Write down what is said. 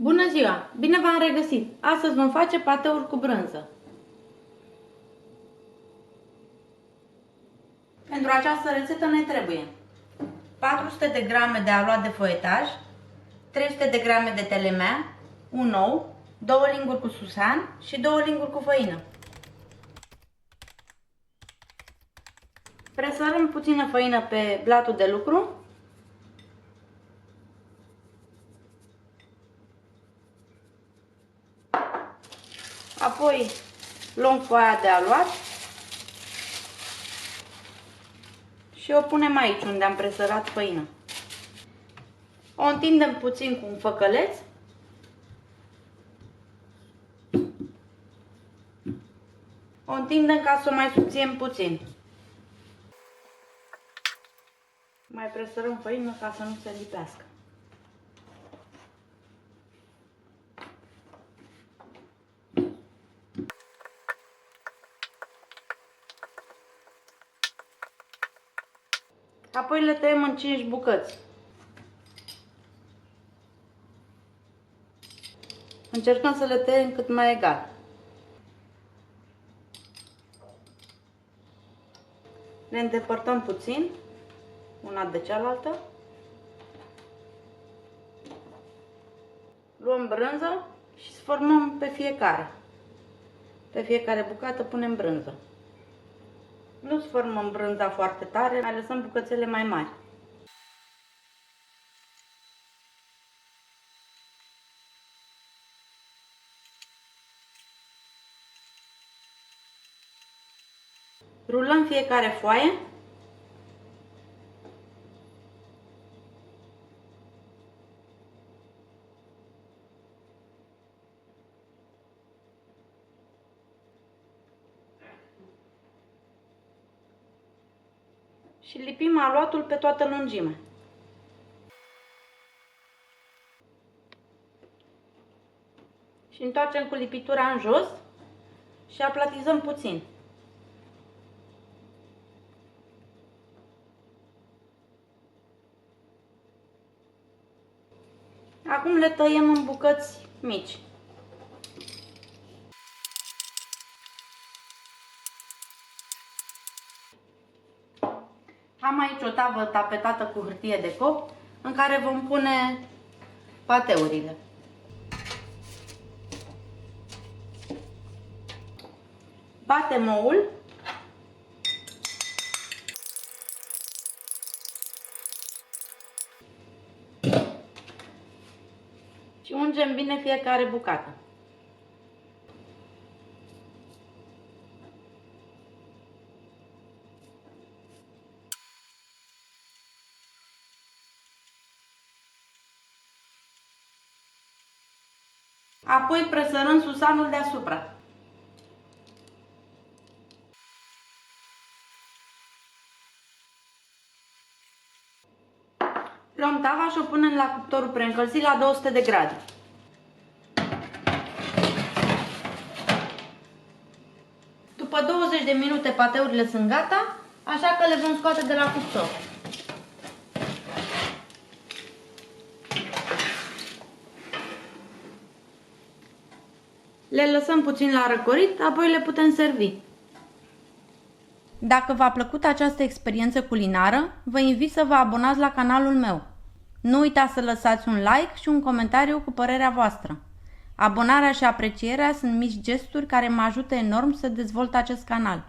Bună ziua! Bine v-am regăsit! Astăzi vom face pateuri cu brânză. Pentru această rețetă ne trebuie 400 de grame de aluat de foietaj, 300 de grame de telemea, un ou, 2 linguri cu susan și 2 linguri cu făină. Presărăm puțină făină pe blatul de lucru. Apoi luăm foaia de aluat și o punem aici unde am presărat făină. O întindem puțin cu un făcăleț. O întindem ca să o mai subțiem puțin. Mai presărăm făină ca să nu se lipească. Apoi le tăiem în 5 bucăți. Încercăm să le tăiem cât mai egal. Le îndepărtăm puțin, una de cealaltă. Luăm brânză și sformăm pe fiecare. Pe fiecare bucată punem brânză. Nu sformăm brânza foarte tare, mai lăsăm bucățele mai mari. Rulăm fiecare foaie. Și lipim aluatul pe toată lungimea. Și întoarcem cu lipitura în jos și aplatizăm puțin. Acum le tăiem în bucăți mici. Am aici o tavă tapetată cu hârtie de copt în care vom pune pateurile. Batem oul. Și ungem bine fiecare bucată. Apoi presărăm susanul deasupra. Luăm tava și o punem la cuptorul preîncălzit la 200 de grade. După 20 de minute pateurile sunt gata, așa că le vom scoate de la cuptor. Le lăsăm puțin la răcorit, apoi le putem servi. Dacă v-a plăcut această experiență culinară, vă invit să vă abonați la canalul meu. Nu uitați să lăsați un like și un comentariu cu părerea voastră. Abonarea și aprecierea sunt mici gesturi care mă ajută enorm să dezvolt acest canal.